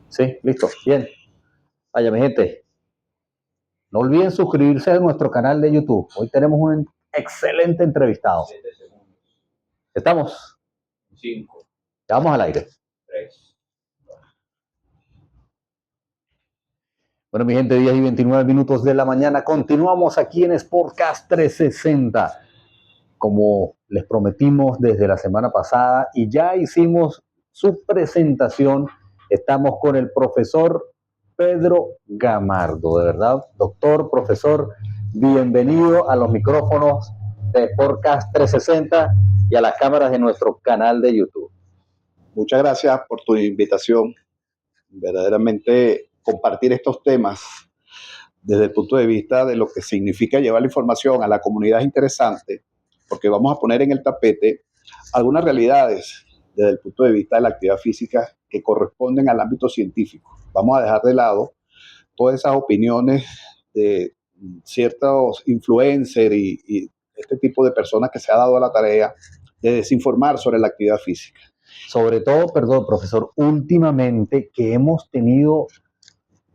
Sí, listo. Bien. Vaya, mi gente, no olviden suscribirse a nuestro canal de YouTube. Hoy tenemos un excelente entrevistado. ¿Estamos? 5. Ya vamos al aire. 3. Bueno, mi gente, 10 y 29 minutos de la mañana. Continuamos aquí en Sportcast 360. Como les prometimos desde la semana pasada y ya hicimos su presentación, estamos con el profesor Pedro Gamardo. De verdad, doctor, profesor, bienvenido a los micrófonos de Podcast 360 y a las cámaras de nuestro canal de YouTube. Muchas gracias por tu invitación. Verdaderamente compartir estos temas desde el punto de vista de lo que significa llevar la información a la comunidad es interesante, porque vamos a poner en el tapete algunas realidades desde el punto de vista de la actividad física que corresponden al ámbito científico. Vamos a dejar de lado todas esas opiniones de ciertos influencers y este tipo de personas que se ha dado a la tarea de desinformar sobre la actividad física. Sobre todo, perdón, profesor, últimamente que hemos tenido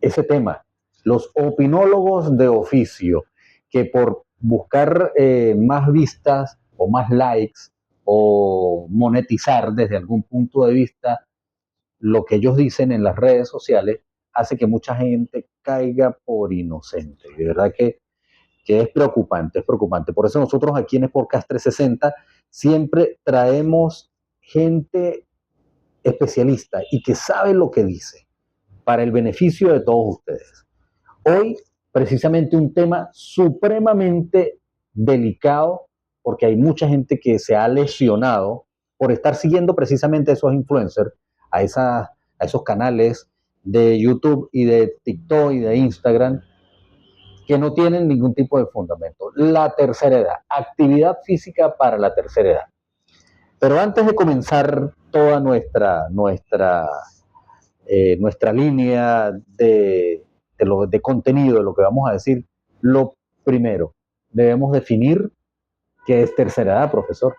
ese tema, los opinólogos de oficio, que por buscar más vistas o más likes o monetizar desde algún punto de vista lo que ellos dicen en las redes sociales, hace que mucha gente caiga por inocente. De verdad que es preocupante, es preocupante. Por eso nosotros aquí en Podcast 360 siempre traemos gente especialista y que sabe lo que dice para el beneficio de todos ustedes. Hoy, precisamente un tema supremamente delicado, porque hay mucha gente que se ha lesionado por estar siguiendo precisamente a esos influencers, a esos canales de YouTube y de TikTok y de Instagram, que no tienen ningún tipo de fundamento. La tercera edad, actividad física para la tercera edad. Pero antes de comenzar toda nuestra línea de contenido, de lo que vamos a decir, lo primero, debemos definir qué es tercera edad, profesor.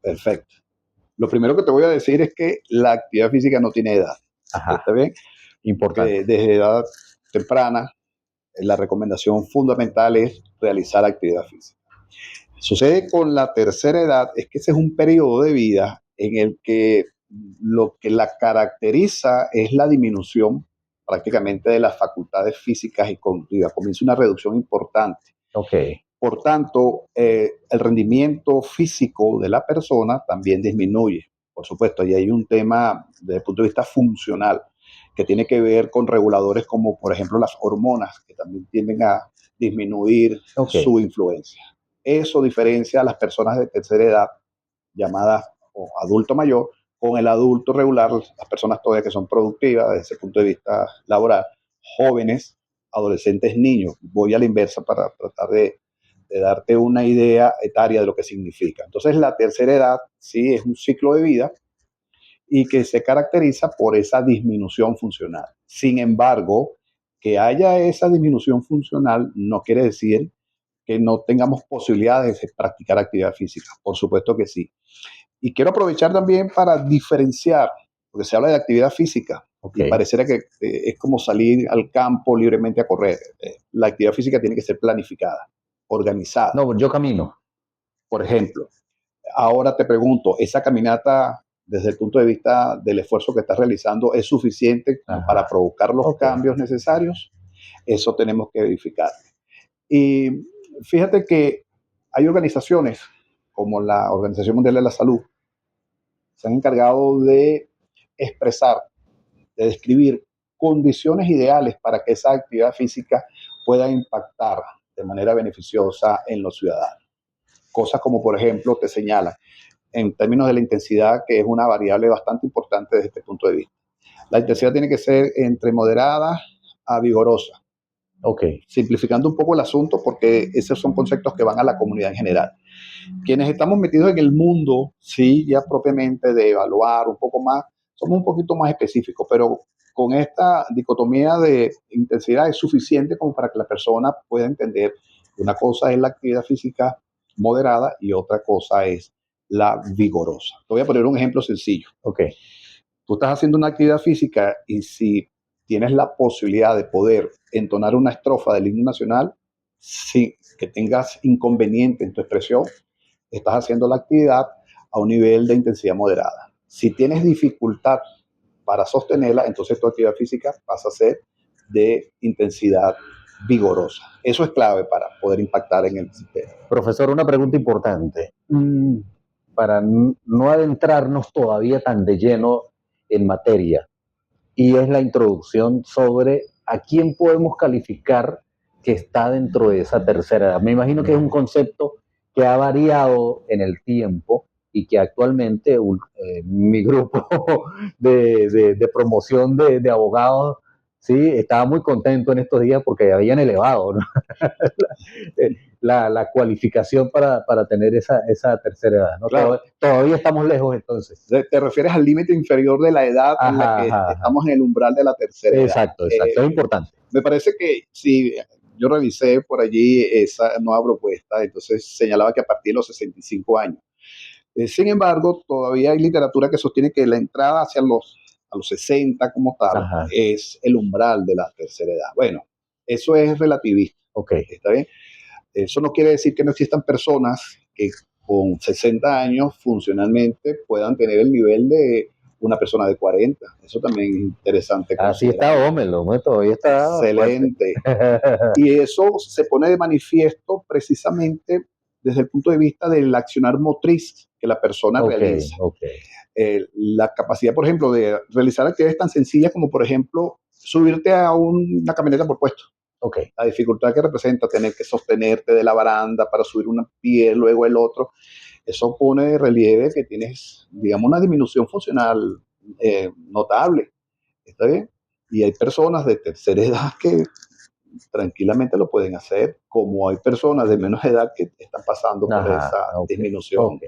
Perfecto. Lo primero que te voy a decir es que la actividad física no tiene edad. Ajá. ¿Está bien? Importante. Desde edad temprana, la recomendación fundamental es realizar actividad física. Sucede con la tercera edad es que ese es un periodo de vida en el que lo que la caracteriza es la disminución prácticamente de las facultades físicas y cognitivas. Comienza una reducción importante. Okay. Por tanto, el rendimiento físico de la persona también disminuye. Por supuesto, ahí hay un tema desde el punto de vista funcional que tiene que ver con reguladores como, por ejemplo, las hormonas, que también tienden a disminuir su influencia. Eso diferencia a las personas de tercera edad, llamadas o adulto mayor, con el adulto regular, las personas todavía que son productivas desde ese punto de vista laboral, jóvenes, adolescentes, niños. Voy a la inversa para tratar de darte una idea etaria de lo que significa. Entonces, la tercera edad sí es un ciclo de vida y que se caracteriza por esa disminución funcional. Sin embargo, que haya esa disminución funcional no quiere decir que no tengamos posibilidades de practicar actividad física. Por supuesto que sí. Y quiero aprovechar también para diferenciar, porque se habla de actividad física y pareciera que es como salir al campo libremente a correr. La actividad física tiene que ser planificada, organizada. No, yo camino. Por ejemplo, ahora te pregunto, ¿esa caminata desde el punto de vista del esfuerzo que estás realizando es suficiente para provocar los cambios necesarios? Eso tenemos que verificar. Y fíjate que hay organizaciones como la Organización Mundial de la Salud, se han encargado de expresar, de describir condiciones ideales para que esa actividad física pueda impactar de manera beneficiosa en los ciudadanos. Cosas como, por ejemplo, te señalan, en términos de la intensidad, que es una variable bastante importante desde este punto de vista. La intensidad tiene que ser entre moderada a vigorosa. Simplificando un poco el asunto, porque esos son conceptos que van a la comunidad en general. Quienes estamos metidos en el mundo, sí, ya propiamente de evaluar un poco más, somos un poquito más específicos, pero con esta dicotomía de intensidad es suficiente como para que la persona pueda entender que una cosa es la actividad física moderada y otra cosa es la vigorosa. Te voy a poner un ejemplo sencillo. Tú estás haciendo una actividad física y si tienes la posibilidad de poder entonar una estrofa del himno nacional, sin que tengas inconveniente en tu expresión, estás haciendo la actividad a un nivel de intensidad moderada. Si tienes dificultad para sostenerla, entonces tu actividad física pasa a ser de intensidad vigorosa. Eso es clave para poder impactar en el sistema. Profesor, una pregunta importante. Para no adentrarnos todavía tan de lleno en materia, y es la introducción sobre a quién podemos calificar que está dentro de esa tercera edad. Me imagino que es un concepto que ha variado en el tiempo y que actualmente mi grupo de promoción de abogados, sí, estaba muy contento en estos días porque habían elevado, ¿no? la cualificación para tener esa tercera edad, ¿no? Claro. Todavía estamos lejos entonces. Te refieres al límite inferior de la edad en la que estamos en el umbral de la tercera edad. Exacto, es importante. Me parece que si yo revisé por allí esa nueva propuesta, entonces señalaba que a partir de los 65 años. Sin embargo, todavía hay literatura que sostiene que la entrada a los 60 como tal es el umbral de la tercera edad. Bueno, eso es relativista. Okay. ¿Está bien? Eso no quiere decir que no existan personas que con 60 años funcionalmente puedan tener el nivel de una persona de 40. Eso también es interesante. Así está Ómelo, ¿no? Todavía está excelente. Y eso se pone de manifiesto precisamente desde el punto de vista del accionar motriz que la persona realiza. La capacidad, por ejemplo, de realizar actividades tan sencillas como, por ejemplo, subirte a una camioneta por puesto. La dificultad que representa tener que sostenerte de la baranda para subir un pie, luego el otro, eso pone de relieve que tienes, digamos, una disminución funcional notable. ¿Está bien? Y hay personas de tercera edad que tranquilamente lo pueden hacer, como hay personas de menos edad que están pasando por esa disminución.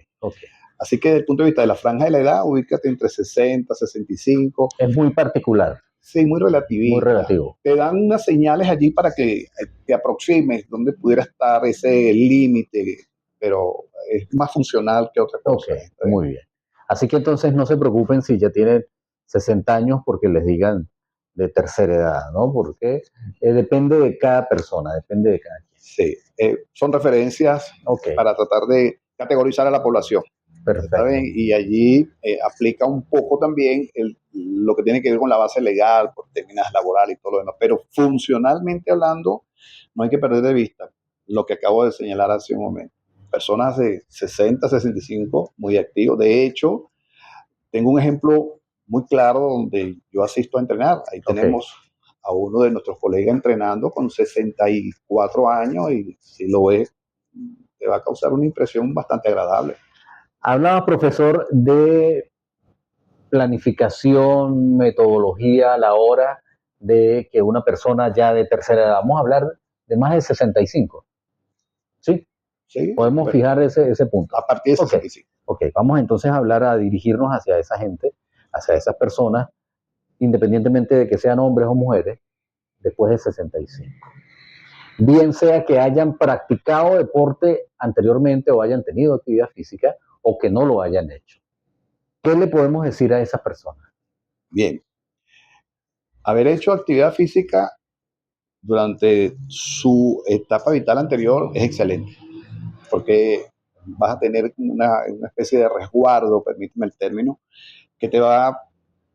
Así que desde el punto de vista de la franja de la edad, ubícate entre 60, 65. Es muy particular. Sí, muy relativista. Muy relativo. Te dan unas señales allí para que te aproximes donde pudiera estar ese límite, pero es más funcional que otra cosa. Muy bien. Así que entonces no se preocupen si ya tienen 60 años porque les digan de tercera edad, ¿no? Porque depende de cada persona, depende de cada quien. Sí, son referencias para tratar de categorizar a la población. Perfecto. Y allí aplica un poco también lo que tiene que ver con la base legal, por términos laborales y todo lo demás. Pero funcionalmente hablando, no hay que perder de vista lo que acabo de señalar hace un momento. Personas de 60, 65, muy activos. De hecho, tengo un ejemplo muy claro donde yo asisto a entrenar. Ahí tenemos a uno de nuestros colegas entrenando con 64 años y si lo ves, te va a causar una impresión bastante agradable. Hablaba, profesor, de planificación, metodología a la hora de que una persona ya de tercera edad, vamos a hablar de más de 65, ¿sí? Sí. Podemos fijar ese punto. A partir de 65. Vamos entonces a hablar, a dirigirnos hacia esa gente, hacia esas personas, independientemente de que sean hombres o mujeres, después de 65. Bien sea que hayan practicado deporte anteriormente o hayan tenido actividad física o que no lo hayan hecho. ¿Qué le podemos decir a esas personas? Bien. Haber hecho actividad física durante su etapa vital anterior es excelente, porque vas a tener una especie de resguardo, permíteme el término, que te va a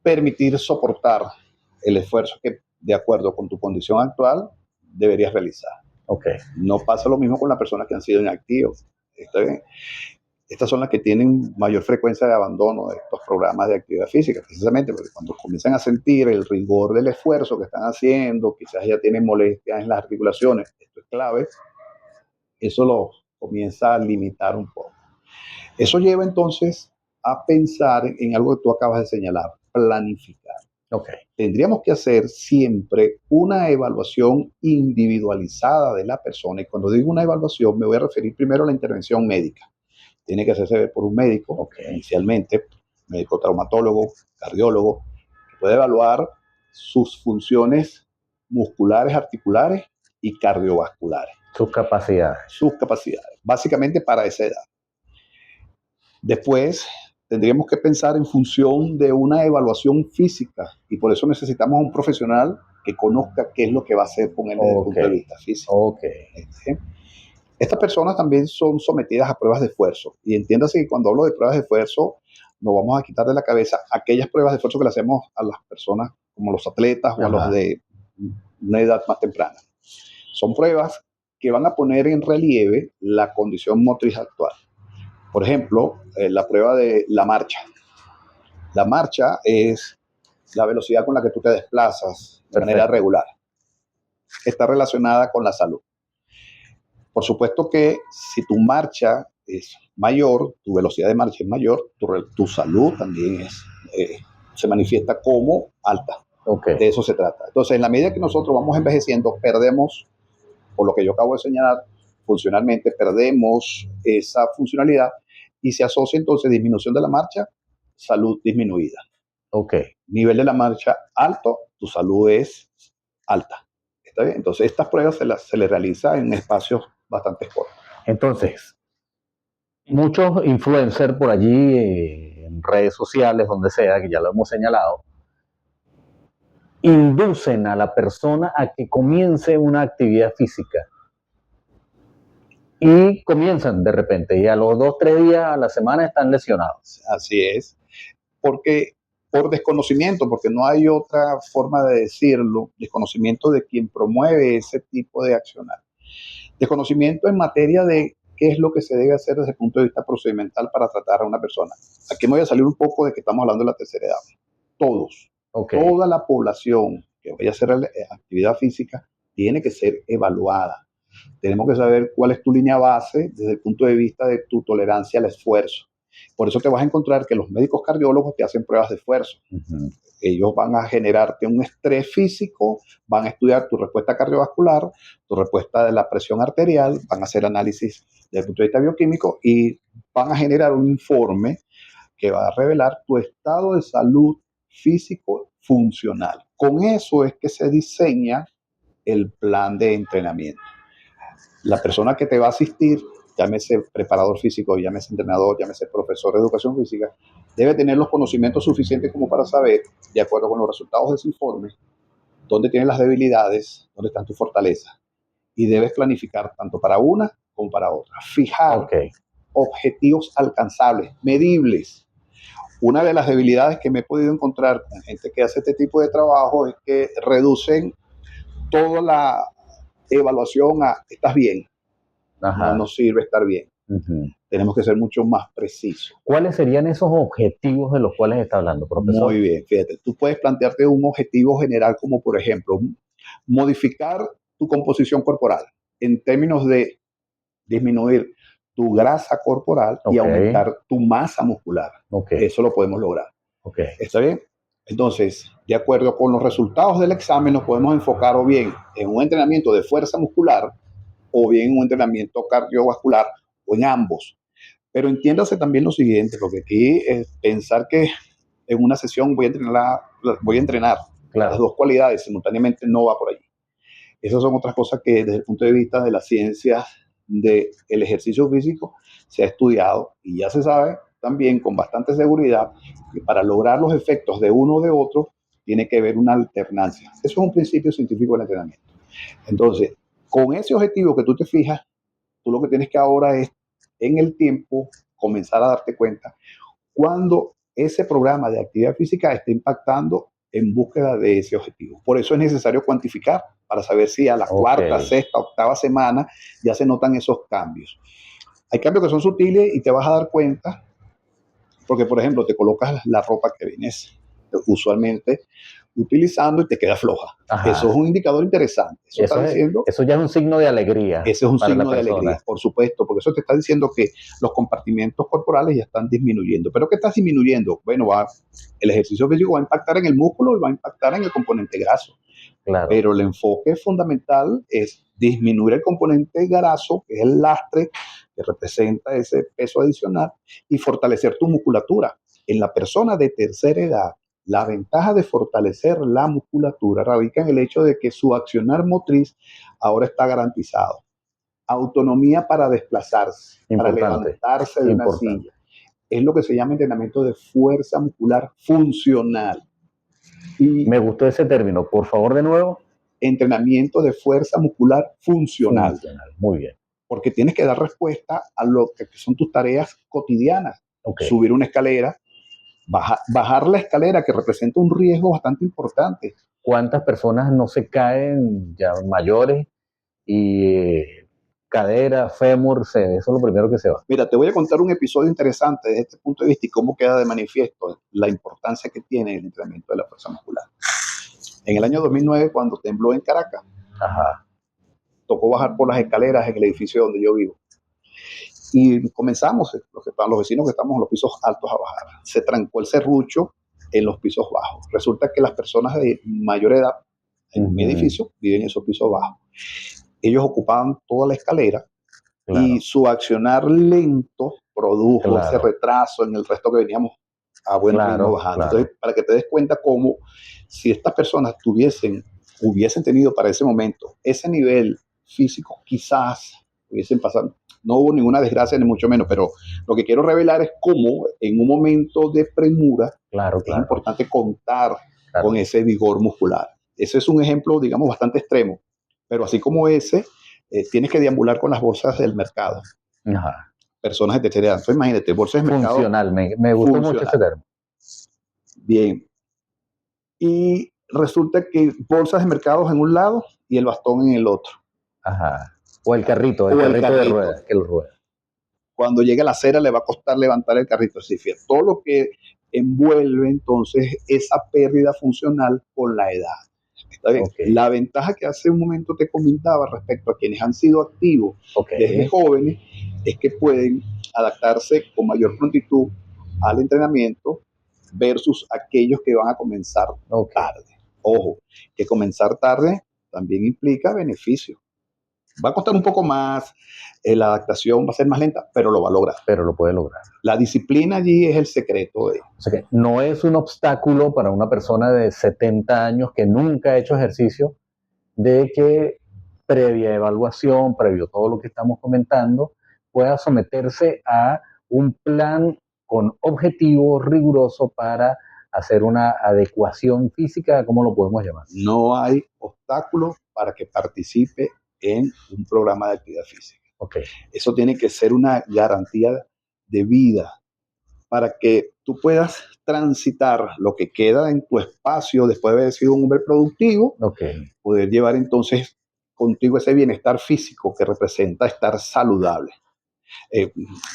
permitir soportar el esfuerzo que, de acuerdo con tu condición actual, deberías realizar. No pasa lo mismo con las personas que han sido inactivos. ¿Está bien? Estas son las que tienen mayor frecuencia de abandono de estos programas de actividad física, precisamente porque cuando comienzan a sentir el rigor del esfuerzo que están haciendo, quizás ya tienen molestias en las articulaciones, esto es clave, eso lo comienza a limitar un poco. Eso lleva entonces a pensar en algo que tú acabas de señalar, planificar. Tendríamos que hacer siempre una evaluación individualizada de la persona, y cuando digo una evaluación me voy a referir primero a la intervención médica. Tiene que hacerse por un médico, inicialmente, médico traumatólogo, cardiólogo, que puede evaluar sus funciones musculares, articulares y cardiovasculares. Sus capacidades. Sus capacidades, básicamente para esa edad. Después tendríamos que pensar en función de una evaluación física y por eso necesitamos un profesional que conozca qué es lo que va a hacer con él desde el Ok, punto de vista físico. ok. ¿Sí? Estas personas también son sometidas a pruebas de esfuerzo y entiéndase que cuando hablo de pruebas de esfuerzo no vamos a quitar de la cabeza aquellas pruebas de esfuerzo que le hacemos a las personas como los atletas o a los Ajá, de una edad más temprana. Son pruebas que van a poner en relieve la condición motriz actual. Por ejemplo, la prueba de la marcha. La marcha es la velocidad con la que tú te desplazas de manera perfecto. regular. Está relacionada con la salud. Por supuesto que si tu marcha es mayor, tu velocidad de marcha es mayor, tu salud también se manifiesta como alta. Ok. De eso se trata. Entonces, en la medida que nosotros vamos envejeciendo, perdemos, por lo que yo acabo de señalar, funcionalmente perdemos esa funcionalidad y se asocia entonces disminución de la marcha, salud disminuida. Ok. Nivel de la marcha alto, tu salud es alta. ¿Está bien? Entonces, estas pruebas se les realiza en espacios bastante cortos. Entonces, muchos influencers por allí, en redes sociales, donde sea, que ya lo hemos señalado, inducen a la persona a que comience una actividad física y comienzan de repente y a los 2, 3 días a la semana están lesionados. Así es. Porque por desconocimiento, porque no hay otra forma de decirlo, desconocimiento de quien promueve ese tipo de accionar. Desconocimiento en materia de qué es lo que se debe hacer desde el punto de vista procedimental para tratar a una persona. Aquí me voy a salir un poco de que estamos hablando de la tercera edad. Todos, Ok, toda la población que vaya a hacer actividad física tiene que ser evaluada. Tenemos que saber cuál es tu línea base desde el punto de vista de tu tolerancia al esfuerzo. Por eso te vas a encontrar que los médicos cardiólogos te hacen pruebas de esfuerzo. Ellos van a generarte un estrés físico, van a estudiar tu respuesta cardiovascular, tu respuesta de la presión arterial, van a hacer análisis desde el punto de vista bioquímico y van a generar un informe que va a revelar tu estado de salud físico funcional. Con eso es que se diseña el plan de entrenamiento. La persona que te va a asistir, llámese preparador físico, llámese entrenador, llámese profesor de educación física, debe tener los conocimientos suficientes como para saber, de acuerdo con los resultados de ese informe, dónde tienes las debilidades, dónde están tus fortalezas. Y debes planificar tanto para una como para otra. Fijar ok, objetivos alcanzables, medibles. Una de las debilidades que me he podido encontrar con gente que hace este tipo de trabajo es que reducen toda la evaluación a estás bien. No ajá. nos sirve estar bien. Ujú. Tenemos que ser mucho más precisos. ¿Cuáles serían esos objetivos de los cuales está hablando, Muy profesor? bien, fíjate, tú puedes plantearte un objetivo general como por ejemplo modificar tu composición corporal en términos de disminuir tu grasa corporal y Ok, aumentar tu masa muscular. ok, Eso lo podemos lograr. ok, ¿Está bien? Entonces, de acuerdo con los resultados del examen, nos podemos enfocar o bien en un entrenamiento de fuerza muscular o bien en un entrenamiento cardiovascular o en ambos. Pero entiéndase también lo siguiente, porque aquí es pensar que en una sesión voy a entrenar las claro. dos cualidades simultáneamente no va por allí. Esas son otras cosas que desde el punto de vista de las ciencias del ejercicio físico se ha estudiado y ya se sabe también con bastante seguridad que para lograr los efectos de uno o de otro tiene que haber una alternancia. Eso es un principio científico del entrenamiento. Entonces, con ese objetivo que tú te fijas, tú lo que tienes que ahora es en el tiempo comenzar a darte cuenta cuando ese programa de actividad física está impactando en búsqueda de ese objetivo. Por eso es necesario cuantificar para saber si a la Ok, cuarta, sexta, octava semana ya se notan esos cambios. Hay cambios que son sutiles y te vas a dar cuenta porque, por ejemplo, te colocas la ropa que vienes usualmente utilizando y te queda floja. Eso es ajá. un indicador interesante. Eso está diciendo Eso ya es un signo de alegría ese es un para la signo de alegría, persona. por supuesto, porque eso te está diciendo que los compartimentos corporales ya están disminuyendo. ¿Pero qué estás disminuyendo? Bueno, el ejercicio físico va a impactar en el músculo y va a impactar en el componente graso. Claro, Pero el enfoque fundamental es disminuir el componente graso, que es el lastre que representa ese peso adicional, y fortalecer tu musculatura. En la persona de tercera edad, la ventaja de fortalecer la musculatura radica en el hecho de que su accionar motriz ahora está garantizado. Autonomía para desplazarse, para importante, levantarse de una importante. silla. es lo que se llama entrenamiento de fuerza muscular funcional. Y Me gustó ese término. Por favor, de nuevo. entrenamiento de fuerza muscular funcional. Funcional. Muy bien. Porque tienes que dar respuesta a lo que son tus tareas cotidianas. Okay. Subir una escalera, bajar la escalera, que representa un riesgo bastante importante. ¿Cuántas personas no se caen ya mayores y cadera, fémur, eso es lo primero que se va? Mira, te voy a contar un episodio interesante desde este punto de vista y cómo queda de manifiesto la importancia que tiene el entrenamiento de la fuerza muscular. En el año 2009, cuando tembló en Caracas, Ajá. tocó bajar por las escaleras en el edificio donde yo vivo. Y comenzamos, los vecinos que estamos en los pisos altos, a bajar. Se trancó el serrucho en los pisos bajos. Resulta que las personas de mayor edad en mi edificio viven en esos pisos bajos. Ellos ocupaban toda la escalera. Claro. Y su accionar lento produjo ese retraso en el resto que veníamos a buen ritmo bajando. Entonces, para que te des cuenta cómo si estas personas hubiesen tenido para ese momento ese nivel físico, quizás hubiesen pasado. No hubo ninguna desgracia, ni mucho menos, pero lo que quiero revelar es cómo en un momento de premura es importante contar con ese vigor muscular. Ese es un ejemplo, digamos, bastante extremo, pero así como ese, tienes que deambular con las bolsas del mercado. Ajá. Personas de tercera edad. Entonces, imagínate, bolsas de mercado. Funcional, me gustó mucho ese término. Bien. Y resulta que bolsas de mercados en un lado y el bastón en el otro. Ajá. O el carrito de ruedas, que lo rueda. Cuando llegue a la acera le va a costar levantar el carrito. Así, fíjate, todo lo que envuelve entonces esa pérdida funcional con la edad. ¿Está bien? Okay. La ventaja que hace un momento te comentaba respecto a quienes han sido activos desde jóvenes es que pueden adaptarse con mayor prontitud al entrenamiento versus aquellos que van a comenzar tarde. Ojo, que comenzar tarde también implica beneficios. Va a costar un poco más, la adaptación va a ser más lenta, pero lo va a lograr. Pero lo puede lograr. La disciplina allí es el secreto de... O sea que no es un obstáculo para una persona de 70 años que nunca ha hecho ejercicio, de que previa evaluación, previo todo lo que estamos comentando, pueda someterse a un plan con objetivo riguroso para hacer una adecuación física, ¿cómo lo podemos llamar? No hay obstáculo para que participe en un programa de actividad física. Okay. Eso tiene que ser una garantía de vida para que tú puedas transitar lo que queda en tu espacio después de haber sido un hombre productivo, poder llevar entonces contigo ese bienestar físico que representa estar saludable.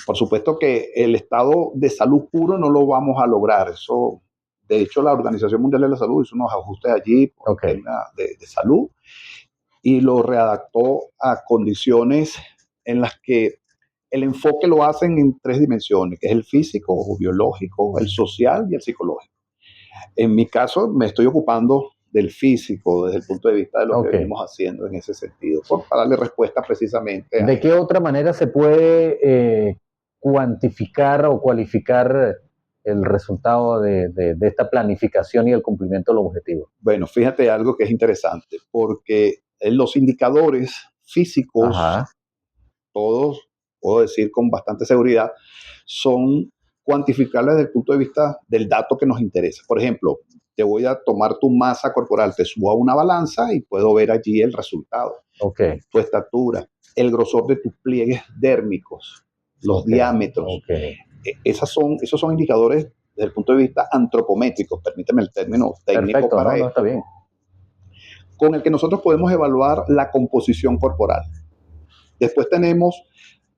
Por supuesto que el estado de salud puro no lo vamos a lograr. Eso, de hecho, la Organización Mundial de la Salud hizo unos ajustes allí por tema de salud y lo readaptó a condiciones en las que el enfoque lo hacen en 3 dimensiones, que es el físico, o biológico, el social y el psicológico. En mi caso, me estoy ocupando del físico desde el punto de vista de lo que venimos haciendo en ese sentido, para darle respuesta precisamente a... ¿De qué otra manera se puede cuantificar o cualificar el resultado de esta planificación y el cumplimiento de los objetivos? Bueno, fíjate algo que es interesante, porque los indicadores físicos, todos, puedo decir con bastante seguridad, son cuantificables desde el punto de vista del dato que nos interesa. Por ejemplo, te voy a tomar tu masa corporal, te subo a una balanza y puedo ver allí el resultado. Tu estatura, el grosor de tus pliegues dérmicos, los diámetros. Esos son indicadores desde el punto de vista antropométrico, permíteme el término técnico. Perfecto, para esto, está bien. Con el que nosotros podemos evaluar la composición corporal. Después tenemos,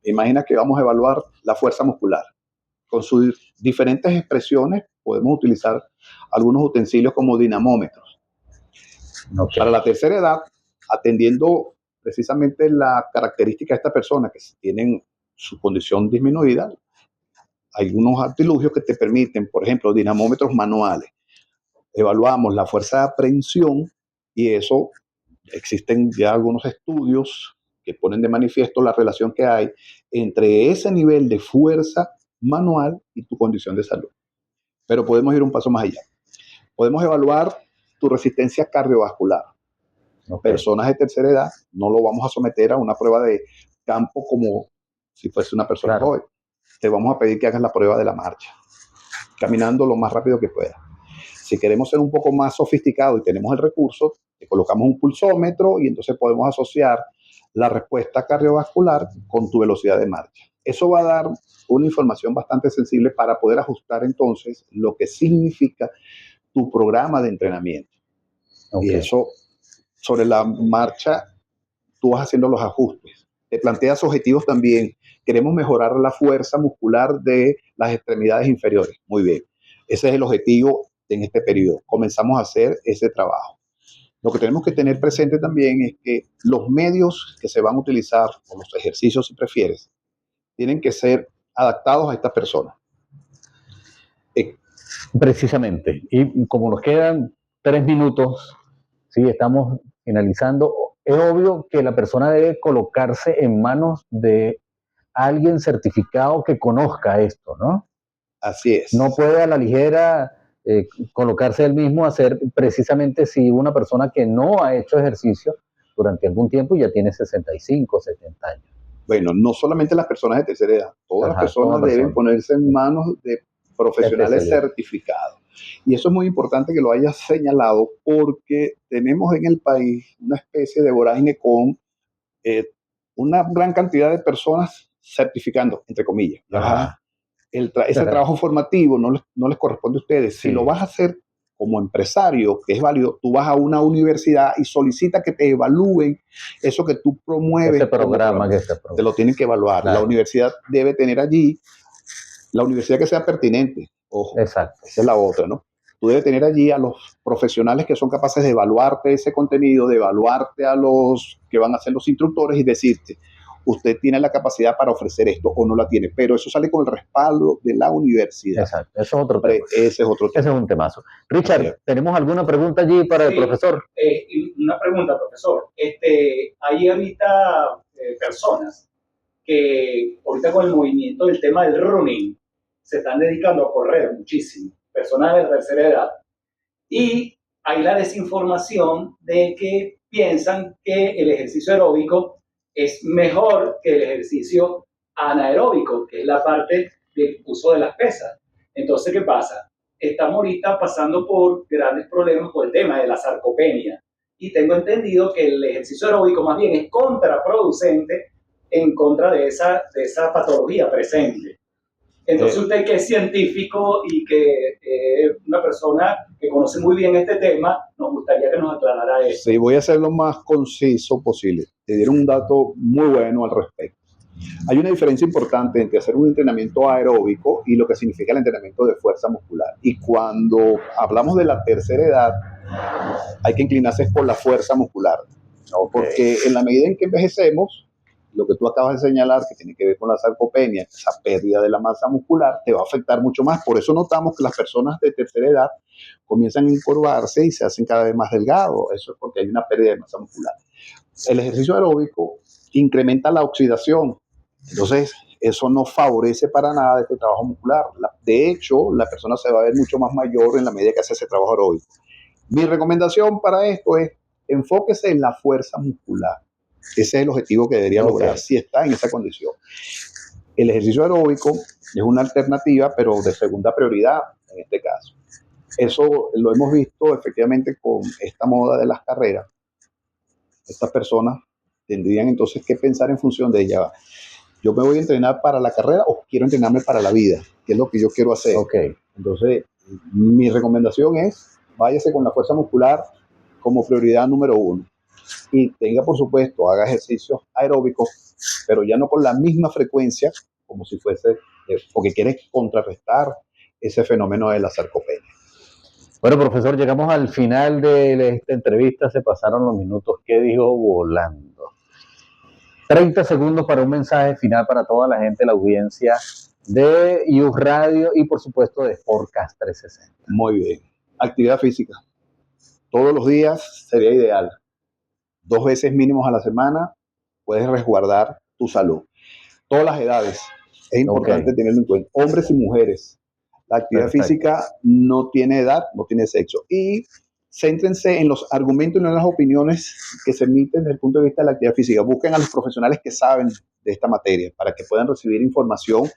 imagina que vamos a evaluar la fuerza muscular. Con sus diferentes expresiones podemos utilizar algunos utensilios como dinamómetros. Para la tercera edad, atendiendo precisamente la característica de esta persona que tienen su condición disminuida, hay unos artilugios que te permiten, por ejemplo, dinamómetros manuales. Evaluamos la fuerza de aprehensión y eso, existen ya algunos estudios que ponen de manifiesto la relación que hay entre ese nivel de fuerza manual y tu condición de salud. Pero podemos ir un paso más allá. Podemos evaluar tu resistencia cardiovascular. Personas de tercera edad no lo vamos a someter a una prueba de campo como si fuese una persona joven. te vamos a pedir que hagas la prueba de la marcha, caminando lo más rápido que puedas. Si queremos ser un poco más sofisticados y tenemos el recurso, te colocamos un pulsómetro y entonces podemos asociar la respuesta cardiovascular con tu velocidad de marcha. Eso va a dar una información bastante sensible para poder ajustar entonces lo que significa tu programa de entrenamiento. Y eso, sobre la marcha, tú vas haciendo los ajustes. Te planteas objetivos también. Queremos mejorar la fuerza muscular de las extremidades inferiores. Muy bien. Ese es el objetivo en este periodo. Comenzamos a hacer ese trabajo. Lo que tenemos que tener presente también es que los medios que se van a utilizar, o los ejercicios si prefieres, tienen que ser adaptados a esta persona. Precisamente. Y como nos quedan 3 minutos, sí, estamos finalizando, es obvio que la persona debe colocarse en manos de alguien certificado que conozca esto, ¿no? Así es. No puede a la ligera colocarse él mismo a hacer, precisamente si una persona que no ha hecho ejercicio durante algún tiempo y ya tiene 65, 70 años. Bueno, no solamente las personas de tercera edad, todas las personas deben ponerse en manos de profesionales certificados. Y eso es muy importante que lo hayas señalado porque tenemos en el país una especie de vorágine con una gran cantidad de personas certificando, entre comillas. Ese trabajo formativo no les corresponde a ustedes. Si lo vas a hacer como empresario, que es válido, tú vas a una universidad y solicita que te evalúen eso que tú promueves. Ese programa. Te lo tienen que evaluar. Claro. La universidad debe tener allí, la universidad que sea pertinente. Ojo, exacto. Esa es la otra, ¿no? Tú debes tener allí a los profesionales que son capaces de evaluarte ese contenido, de evaluarte a los que van a ser los instructores y decirte, usted tiene la capacidad para ofrecer esto o no la tiene, pero eso sale con el respaldo de la universidad. Exacto, eso es otro tema. Ese es otro tema. Ese es un temazo. Richard, ¿tenemos alguna pregunta allí para el profesor? Una pregunta, profesor. Hay ahorita personas que ahorita con el movimiento del tema del running se están dedicando a correr muchísimo, personas de tercera edad, y hay la desinformación de que piensan que el ejercicio aeróbico es mejor que el ejercicio anaeróbico, que es la parte del uso de las pesas. Entonces, ¿qué pasa? Estamos ahorita pasando por grandes problemas por el tema de la sarcopenia. Y tengo entendido que el ejercicio aeróbico más bien es contraproducente en contra de esa patología presente. Entonces usted que es científico y que es una persona que conoce muy bien este tema, nos gustaría que nos aclarara eso. Sí, voy a ser lo más conciso posible. Te dieron un dato muy bueno al respecto. Hay una diferencia importante entre hacer un entrenamiento aeróbico y lo que significa el entrenamiento de fuerza muscular. Y cuando hablamos de la tercera edad, hay que inclinarse por la fuerza muscular, ¿no? Porque en la medida en que envejecemos, lo que tú acabas de señalar, que tiene que ver con la sarcopenia, esa pérdida de la masa muscular, te va a afectar mucho más. Por eso notamos que las personas de tercera edad comienzan a encorvarse y se hacen cada vez más delgados. Eso es porque hay una pérdida de masa muscular. El ejercicio aeróbico incrementa la oxidación. Entonces, eso no favorece para nada este trabajo muscular. De hecho, la persona se va a ver mucho más mayor en la medida que hace ese trabajo aeróbico. Mi recomendación para esto es enfóquese en la fuerza muscular. Ese es el objetivo que debería lograr si está en esa condición. El ejercicio aeróbico es una alternativa, pero de segunda prioridad en este caso. Eso lo hemos visto efectivamente con esta moda de las carreras. Estas personas tendrían entonces que pensar en función de ella. Yo me voy a entrenar para la carrera o quiero entrenarme para la vida, que es lo que yo quiero hacer. Entonces, mi recomendación es váyase con la fuerza muscular como prioridad número 1. Y tenga, por supuesto, haga ejercicios aeróbicos, pero ya no con la misma frecuencia, como si fuese, porque quiere contrarrestar ese fenómeno de la sarcopenia. Bueno, profesor, llegamos al final de esta entrevista, se pasaron los minutos que dijo volando. 30 segundos para un mensaje final para toda la gente, la audiencia de IUS Radio y, por supuesto, de Sportcast 360. Muy bien. Actividad física. Todos los días sería ideal. 2 veces mínimos a la semana puedes resguardar tu salud. Todas las edades. Es importante tenerlo en cuenta. Hombres y mujeres. La actividad física no tiene edad, no tiene sexo. Y céntrense en los argumentos y no en las opiniones que se emiten desde el punto de vista de la actividad física. Busquen a los profesionales que saben de esta materia para que puedan recibir información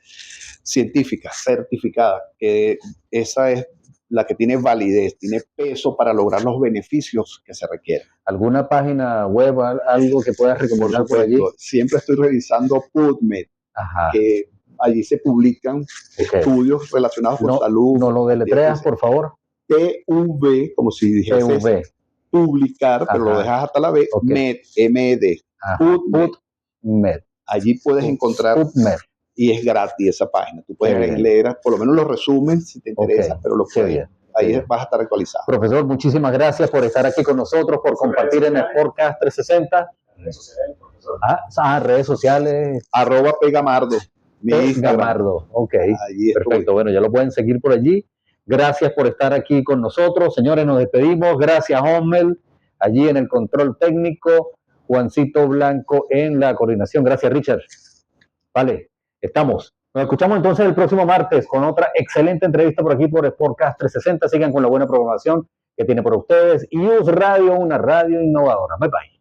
científica, certificada, que esa es la que tiene validez, tiene peso para lograr los beneficios que se requieren. ¿Alguna página web, algo que puedas recomendar por allí? Siempre estoy revisando PubMed, Ajá. que allí se publican estudios relacionados con salud. ¿No lo deletreas, por favor? PV, como si dijese publicar, pero lo dejas hasta la B, Med, M-E-D. PubMed. Allí puedes encontrar, PubMed. y es gratis esa página. Tú puedes leer por lo menos los resúmenes si te interesa, pero lo puedes. Ahí vas a estar actualizado. Profesor, muchísimas gracias por estar aquí con nosotros, por compartir en Sportcast 360. Redes sociales, profesor. Redes sociales. @Pegamardo. Pegamardo, ok. Perfecto, bueno, ya lo pueden seguir por allí. Gracias por estar aquí con nosotros. Señores, nos despedimos. Gracias, Hommel, allí en el control técnico. Juancito Blanco en la coordinación. Gracias, Richard. Vale, estamos. Nos escuchamos entonces el próximo martes con otra excelente entrevista por aquí por Sportcast 360. Sigan con la buena programación que tiene por ustedes. Y US Radio, una radio innovadora. Bye bye.